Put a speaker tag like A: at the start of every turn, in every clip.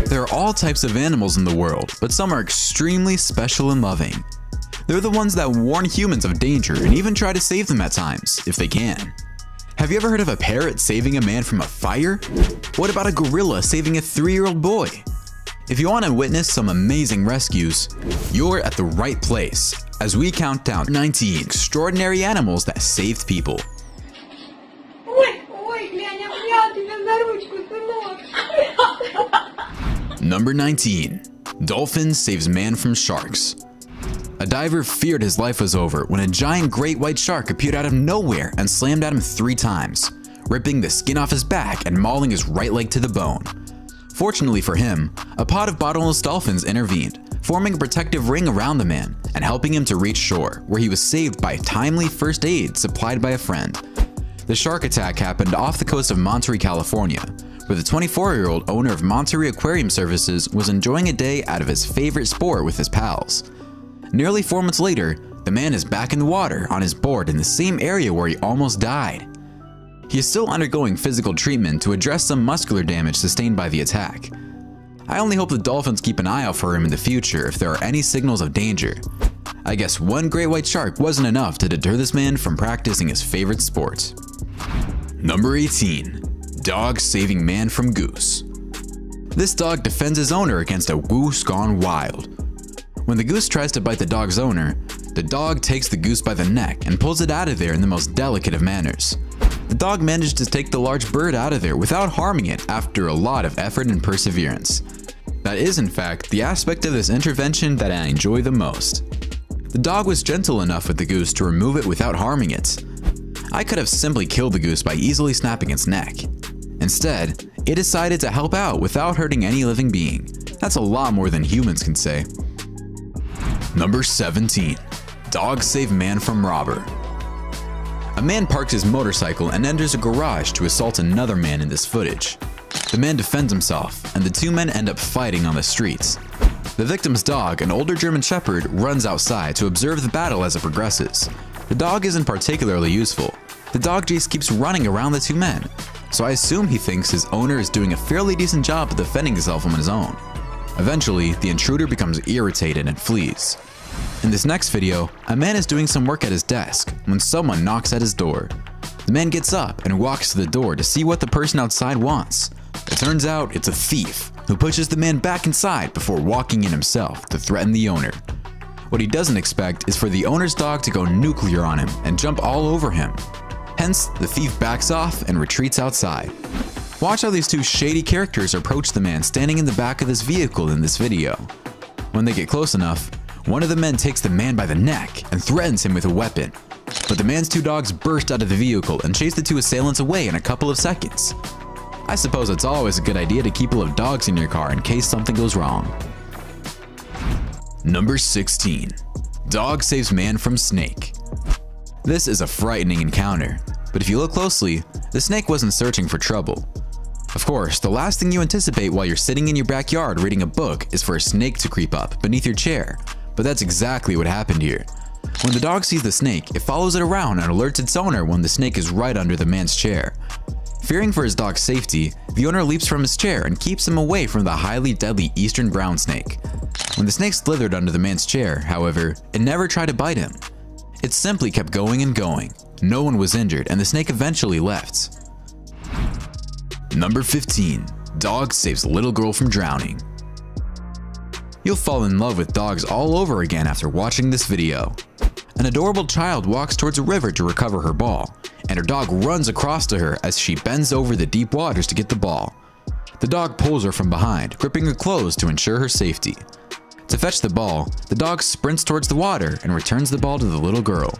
A: There are all types of animals in the world, but some are extremely special and loving. They're the ones that warn humans of danger and even try to save them at times, if they can. Have you ever heard of a parrot saving a man from a fire? What about a gorilla saving a 3-year-old boy? If you want to witness some amazing rescues, you're at the right place as we count down 19 extraordinary animals that saved people. Number 19. Dolphin saves man from sharks. A diver feared his life was over when a giant great white shark appeared out of nowhere and slammed at him 3 times, ripping the skin off his back and mauling his right leg to the bone. Fortunately for him, a pod of bottlenose dolphins intervened, forming a protective ring around the man and helping him to reach shore, where he was saved by timely first aid supplied by a friend. The shark attack happened off the coast of Monterey, California, where the 24-year-old owner of Monterey Aquarium Services was enjoying a day out of his favorite sport with his pals. Nearly 4 months later, the man is back in the water on his board in the same area where he almost died. He is still undergoing physical treatment to address some muscular damage sustained by the attack. I only hope the dolphins keep an eye out for him in the future if there are any signals of danger. I guess one great white shark wasn't enough to deter this man from practicing his favorite sport. Number 18. Dog saving man from goose. This dog defends his owner against a goose gone wild. When the goose tries to bite the dog's owner, the dog takes the goose by the neck and pulls it out of there in the most delicate of manners. The dog managed to take the large bird out of there without harming it after a lot of effort and perseverance. That is, in fact, the aspect of this intervention that I enjoy the most. The dog was gentle enough with the goose to remove it without harming it. I could have simply killed the goose by easily snapping its neck. Instead, it decided to help out without hurting any living being. That's a lot more than humans can say. Number 17. Dog save man from robber. A man parks his motorcycle and enters a garage to assault another man in this footage. The man defends himself, and the 2 men end up fighting on the streets. The victim's dog, an older German Shepherd, runs outside to observe the battle as it progresses. The dog isn't particularly useful. The dog just keeps running around the 2 men, so I assume he thinks his owner is doing a fairly decent job of defending himself on his own. Eventually, the intruder becomes irritated and flees. In this next video, a man is doing some work at his desk when someone knocks at his door. The man gets up and walks to the door to see what the person outside wants. It turns out it's a thief who pushes the man back inside before walking in himself to threaten the owner. What he doesn't expect is for the owner's dog to go nuclear on him and jump all over him. Hence, the thief backs off and retreats outside. Watch how these 2 shady characters approach the man standing in the back of this vehicle in this video. When they get close enough, one of the men takes the man by the neck and threatens him with a weapon. But the man's 2 dogs burst out of the vehicle and chase the 2 assailants away in a couple of seconds. I suppose it's always a good idea to keep a little dogs in your car in case something goes wrong. Number 16. Dog saves man from snake. This is a frightening encounter, but if you look closely, the snake wasn't searching for trouble. Of course, the last thing you anticipate while you're sitting in your backyard reading a book is for a snake to creep up beneath your chair, but that's exactly what happened here. When the dog sees the snake, it follows it around and alerts its owner when the snake is right under the man's chair. Fearing for his dog's safety, the owner leaps from his chair and keeps him away from the highly deadly eastern brown snake. When the snake slithered under the man's chair, however, it never tried to bite him. It simply kept going and going. No one was injured, and the snake eventually left. Number 15. Dog saves little girl from drowning. You'll fall in love with dogs all over again after watching this video. An adorable child walks towards a river to recover her ball, and her dog runs across to her as she bends over the deep waters to get the ball. The dog pulls her from behind, gripping her clothes to ensure her safety. To fetch the ball, the dog sprints towards the water and returns the ball to the little girl.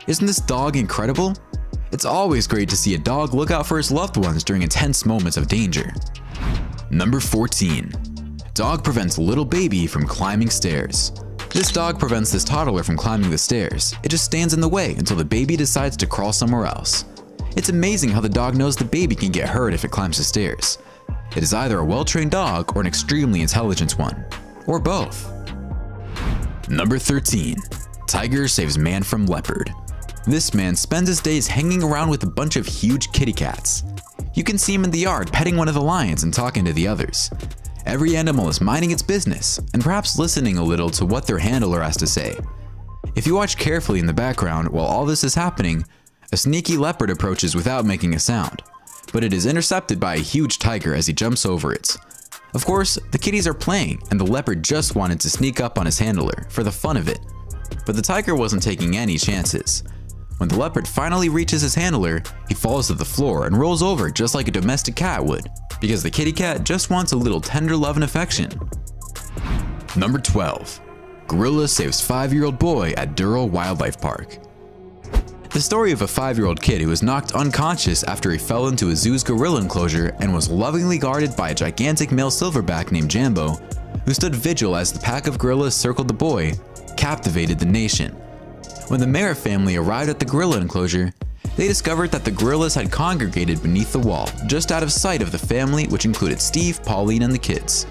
A: Isn't this dog incredible? It's always great to see a dog look out for his loved ones during intense moments of danger. Number 14. Dog prevents little baby from climbing stairs. This dog prevents this toddler from climbing the stairs. It just stands in the way until the baby decides to crawl somewhere else. It's amazing how the dog knows the baby can get hurt if it climbs the stairs. It is either a well-trained dog or an extremely intelligent one, or both. Number 13. Tiger saves man from leopard. This man spends his days hanging around with a bunch of huge kitty cats. You can see him in the yard petting one of the lions and talking to the others. Every animal is minding its business and perhaps listening a little to what their handler has to say. If you watch carefully in the background while all this is happening, a sneaky leopard approaches without making a sound, but it is intercepted by a huge tiger as he jumps over it. Of course, the kitties are playing and the leopard just wanted to sneak up on his handler for the fun of it. But the tiger wasn't taking any chances. When the leopard finally reaches his handler, he falls to the floor and rolls over just like a domestic cat would, because the kitty cat just wants a little tender love and affection. Number 12. Gorilla saves 5-year-old boy at Durrell Wildlife Park. The story of a 5-year-old kid who was knocked unconscious after he fell into a zoo's gorilla enclosure and was lovingly guarded by a gigantic male silverback named Jambo, who stood vigil as the pack of gorillas circled the boy, captivated the nation. When the Mara family arrived at the gorilla enclosure, they discovered that the gorillas had congregated beneath the wall, just out of sight of the family, which included Steve, Pauline, and the kids.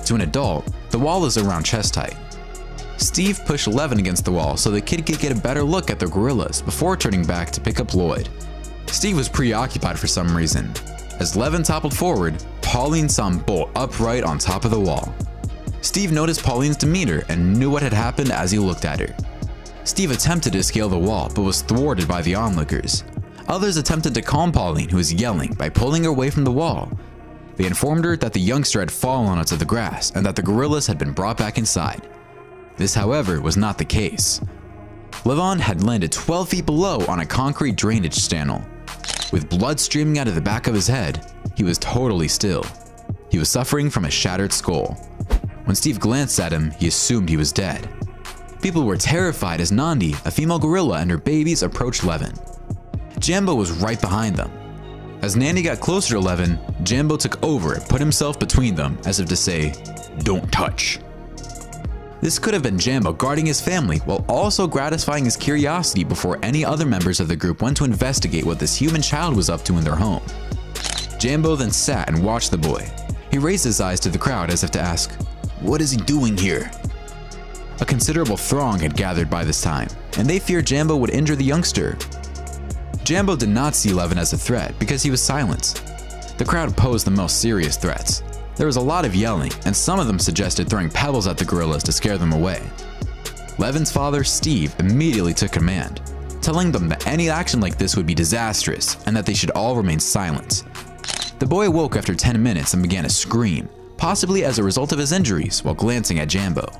A: To an adult, the wall is around chest height. Steve pushed Levin against the wall so the kid could get a better look at the gorillas before turning back to pick up Lloyd. Steve was preoccupied for some reason. As Levin toppled forward, Pauline saw him bolt upright on top of the wall. Steve noticed Pauline's demeanor and knew what had happened as he looked at her. Steve attempted to scale the wall but was thwarted by the onlookers. Others attempted to calm Pauline, who was yelling, by pulling her away from the wall. They informed her that the youngster had fallen onto the grass and that the gorillas had been brought back inside. This, however, was not the case. Levin had landed 12 feet below on a concrete drainage channel. With blood streaming out of the back of his head, he was totally still. He was suffering from a shattered skull. When Steve glanced at him, he assumed he was dead. People were terrified as Nandi, a female gorilla, and her babies approached Levin. Jambo was right behind them. As Nandi got closer to Levin, Jambo took over and put himself between them as if to say, "Don't touch." This could have been Jambo guarding his family while also gratifying his curiosity before any other members of the group went to investigate what this human child was up to in their home. Jambo then sat and watched the boy. He raised his eyes to the crowd as if to ask, "What is he doing here?" A considerable throng had gathered by this time, and they feared Jambo would injure the youngster. Jambo did not see Levin as a threat because he was silent. The crowd posed the most serious threats. There was a lot of yelling, and some of them suggested throwing pebbles at the gorillas to scare them away. Levin's father, Steve, immediately took command, telling them that any action like this would be disastrous and that they should all remain silent. The boy awoke after 10 minutes and began to scream, possibly as a result of his injuries, while glancing at Jambo.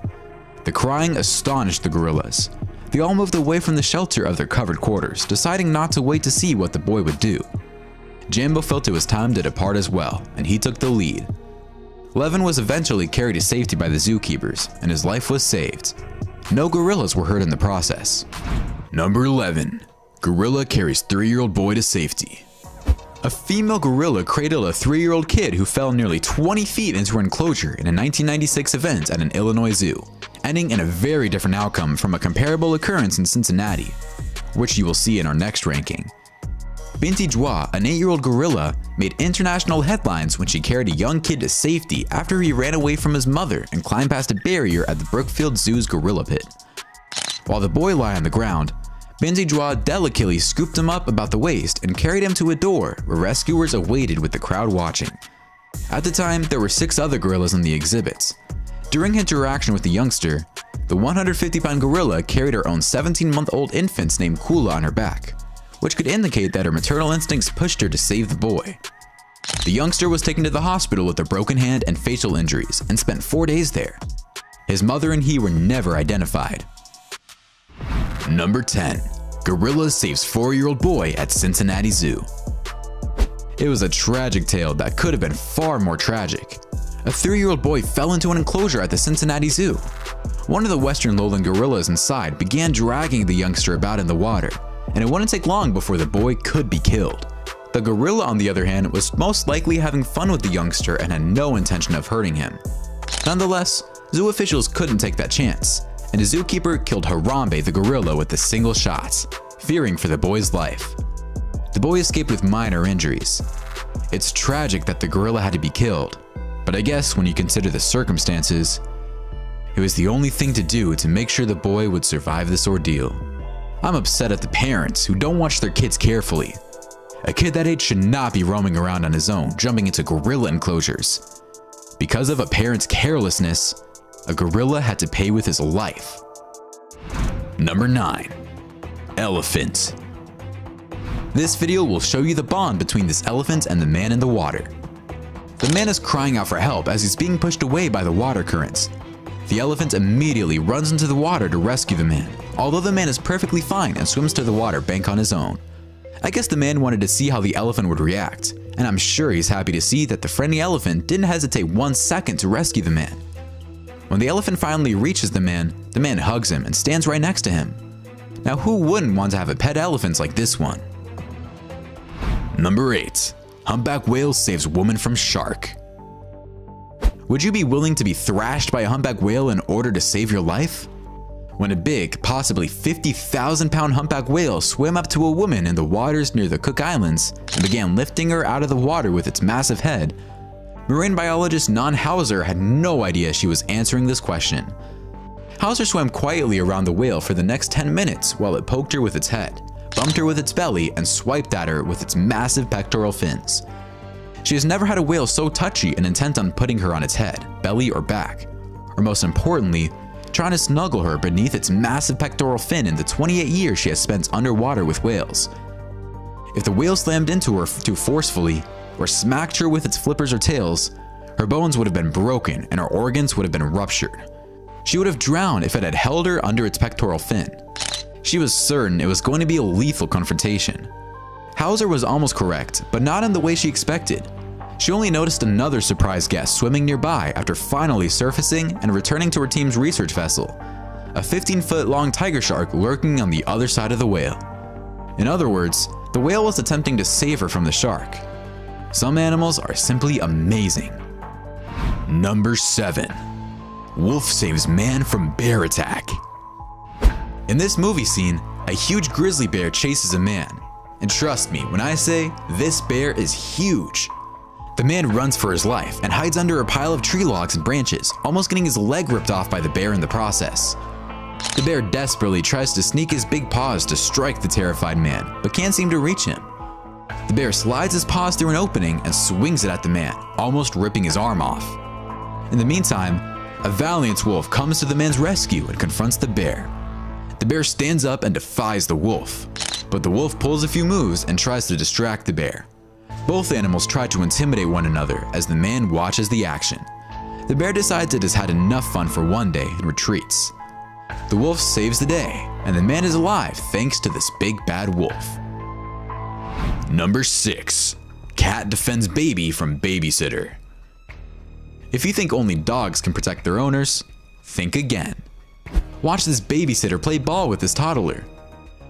A: The crying astonished the gorillas. They all moved away from the shelter of their covered quarters, deciding not to wait to see what the boy would do. Jambo felt it was time to depart as well, and he took the lead. Levin was eventually carried to safety by the zookeepers, and his life was saved. No gorillas were hurt in the process. Number 11. Gorilla carries 3-year-old boy to safety. A female gorilla cradled a 3-year-old kid who fell nearly 20 feet into her enclosure in a 1996 event at an Illinois zoo, ending in a very different outcome from a comparable occurrence in Cincinnati, which you will see in our next ranking. Binti Jwa, an 8-year-old gorilla, made international headlines when she carried a young kid to safety after he ran away from his mother and climbed past a barrier at the Brookfield Zoo's gorilla pit. While the boy lay on the ground, Binti Jwa delicately scooped him up about the waist and carried him to a door where rescuers awaited with the crowd watching. At the time, there were 6 other gorillas in the exhibits. During interaction with the youngster, the 150-pound gorilla carried her own 17-month-old infant named Kula on her back, which could indicate that her maternal instincts pushed her to save the boy. The youngster was taken to the hospital with a broken hand and facial injuries and spent 4 days there. His mother and he were never identified. Number 10. Gorilla saves 4-year-old boy at Cincinnati Zoo. It was a tragic tale that could have been far more tragic. A 3-year-old boy fell into an enclosure at the Cincinnati Zoo. One of the western lowland gorillas inside began dragging the youngster about in the water, and it wouldn't take long before the boy could be killed. The gorilla, on the other hand, was most likely having fun with the youngster and had no intention of hurting him. Nonetheless, zoo officials couldn't take that chance, and a zookeeper killed Harambe the gorilla with a single shot, fearing for the boy's life. The boy escaped with minor injuries. It's tragic that the gorilla had to be killed, but I guess when you consider the circumstances, it was the only thing to do to make sure the boy would survive this ordeal. I'm upset at the parents who don't watch their kids carefully. A kid that age should not be roaming around on his own, jumping into gorilla enclosures. Because of a parent's carelessness, a gorilla had to pay with his life. Number 9. Elephant. This video will show you the bond between this elephant and the man in the water. The man is crying out for help as he's being pushed away by the water currents. The elephant immediately runs into the water to rescue the man, although the man is perfectly fine and swims to the water bank on his own. I guess the man wanted to see how the elephant would react, and I'm sure he's happy to see that the friendly elephant didn't hesitate 1 second to rescue the man. When the elephant finally reaches the man hugs him and stands right next to him. Now who wouldn't want to have a pet elephant like this one? Number 8. Humpback whale saves woman from shark. Would you be willing to be thrashed by a humpback whale in order to save your life? When a big, possibly 50,000-pound humpback whale swam up to a woman in the waters near the Cook Islands and began lifting her out of the water with its massive head, marine biologist Nan Hauser had no idea she was answering this question. Hauser swam quietly around the whale for the next 10 minutes while it poked her with its head, bumped her with its belly, and swiped at her with its massive pectoral fins. She has never had a whale so touchy and intent on putting her on its head, belly, or back, or most importantly, trying to snuggle her beneath its massive pectoral fin in the 28 years she has spent underwater with whales. If the whale slammed into her too forcefully, or smacked her with its flippers or tails, her bones would have been broken and her organs would have been ruptured. She would have drowned if it had held her under its pectoral fin. She was certain it was going to be a lethal confrontation. Hauser was almost correct, but not in the way she expected. She only noticed another surprise guest swimming nearby after finally surfacing and returning to her team's research vessel, a 15-foot-long tiger shark lurking on the other side of the whale. In other words, the whale was attempting to save her from the shark. Some animals are simply amazing. Number 7. Wolf saves man from bear attack. In this movie scene, a huge grizzly bear chases a man. And trust me when I say this bear is huge. The man runs for his life and hides under a pile of tree logs and branches, almost getting his leg ripped off by the bear in the process. The bear desperately tries to sneak his big paws to strike the terrified man, but can't seem to reach him. The bear slides his paws through an opening and swings it at the man, almost ripping his arm off. In the meantime, a valiant wolf comes to the man's rescue and confronts the bear. The bear stands up and defies the wolf, but the wolf pulls a few moves and tries to distract the bear. Both animals try to intimidate one another as the man watches the action. The bear decides it has had enough fun for one day and retreats. The wolf saves the day, and the man is alive thanks to this big bad wolf. Number 6. Cat defends baby from babysitter. If you think only dogs can protect their owners, think again. Watch this babysitter play ball with this toddler.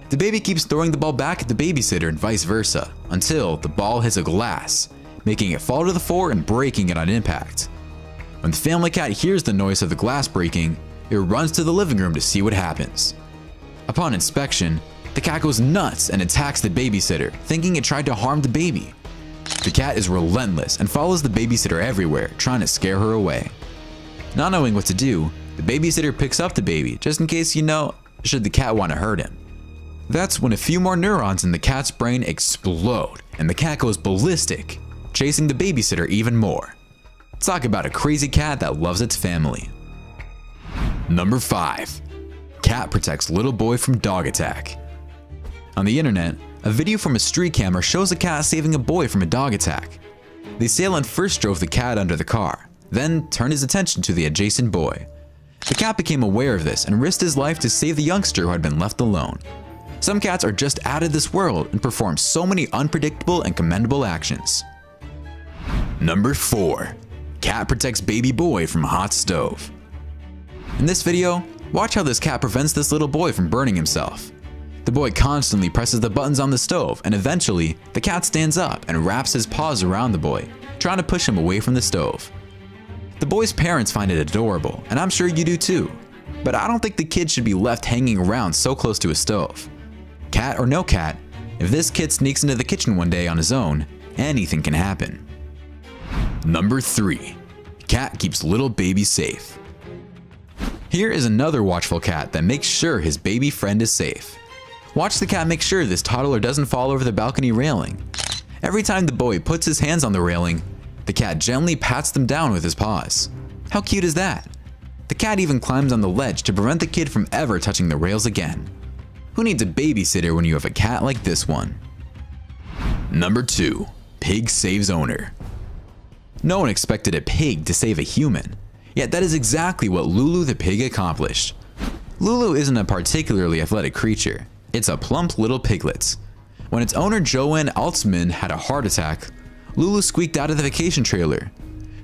A: The baby keeps throwing the ball back at the babysitter and vice versa, until the ball hits a glass, making it fall to the floor and breaking it on impact. When the family cat hears the noise of the glass breaking, it runs to the living room to see what happens. Upon inspection, the cat goes nuts and attacks the babysitter, thinking it tried to harm the baby. The cat is relentless and follows the babysitter everywhere, trying to scare her away. Not knowing what to do, the babysitter picks up the baby, just in case, should the cat want to hurt him. That's when a few more neurons in the cat's brain explode, and the cat goes ballistic, chasing the babysitter even more. Talk about a crazy cat that loves its family. Number 5. Cat protects little boy from dog attack. On the internet, a video from a street camera shows a cat saving a boy from a dog attack. The assailant first drove the cat under the car, then turned his attention to the adjacent boy. The cat became aware of this and risked his life to save the youngster who had been left alone. Some cats are just out of this world and perform so many unpredictable and commendable actions. Number 4. Cat protects baby boy from hot stove. In this video, watch how this cat prevents this little boy from burning himself. The boy constantly presses the buttons on the stove, and eventually, the cat stands up and wraps his paws around the boy, trying to push him away from the stove. The boy's parents find it adorable, and I'm sure you do too, but I don't think the kid should be left hanging around so close to a stove. Cat or no cat, if this kid sneaks into the kitchen one day on his own, anything can happen. Number 3. Cat keeps little baby safe. Here is another watchful cat that makes sure his baby friend is safe. Watch the cat make sure this toddler doesn't fall over the balcony railing. Every time the boy puts his hands on the railing, The cat gently pats them down with his paws. How cute is that? The cat even climbs on the ledge to prevent the kid from ever touching the rails again. Who needs a babysitter when you have a cat like this one? Number 2. Pig saves owner. No one expected a pig to save a human, yet that is exactly what Lulu the pig accomplished. Lulu isn't a particularly athletic creature, it's a plump little piglet. When its owner Joanne Altsman had a heart attack, Lulu squeaked out of the vacation trailer,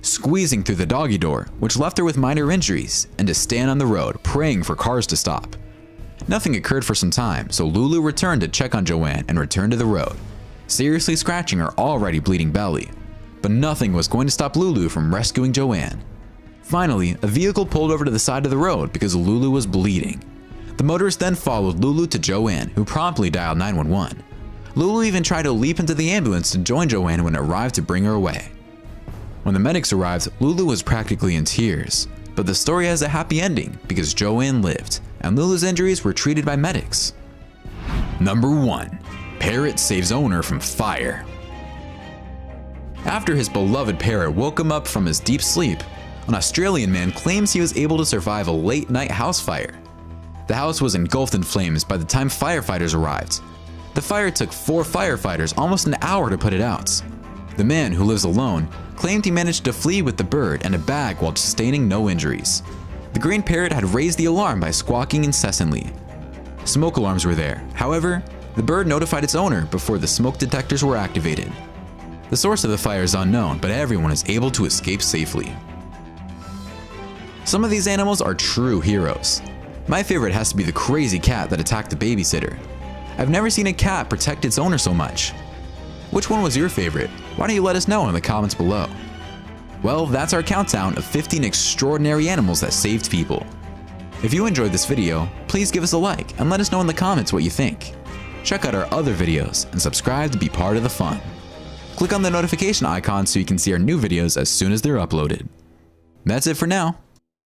A: squeezing through the doggy door, which left her with minor injuries, and to stand on the road praying for cars to stop. Nothing occurred for some time, so Lulu returned to check on Joanne and returned to the road, seriously scratching her already bleeding belly. But nothing was going to stop Lulu from rescuing Joanne. Finally, a vehicle pulled over to the side of the road because Lulu was bleeding. The motorist then followed Lulu to Joanne, who promptly dialed 911. Lulu even tried to leap into the ambulance to join Joanne when it arrived to bring her away. When the medics arrived, Lulu was practically in tears, but the story has a happy ending because Joanne lived, and Lulu's injuries were treated by medics. Number 1. Parrot saves owner from fire. After his beloved parrot woke him up from his deep sleep, an Australian man claims he was able to survive a late-night house fire. The house was engulfed in flames by the time firefighters arrived. The fire took 4 firefighters almost an hour to put it out. The man, who lives alone, claimed he managed to flee with the bird and a bag while sustaining no injuries. The green parrot had raised the alarm by squawking incessantly. Smoke alarms were there. However, the bird notified its owner before the smoke detectors were activated. The source of the fire is unknown, but everyone is able to escape safely. Some of these animals are true heroes. My favorite has to be the crazy cat that attacked the babysitter. I've never seen a cat protect its owner so much. Which one was your favorite? Why don't you let us know in the comments below? Well, that's our countdown of 15 extraordinary animals that saved people. If you enjoyed this video, please give us a like and let us know in the comments what you think. Check out our other videos and subscribe to be part of the fun. Click on the notification icon so you can see our new videos as soon as they're uploaded. That's it for now.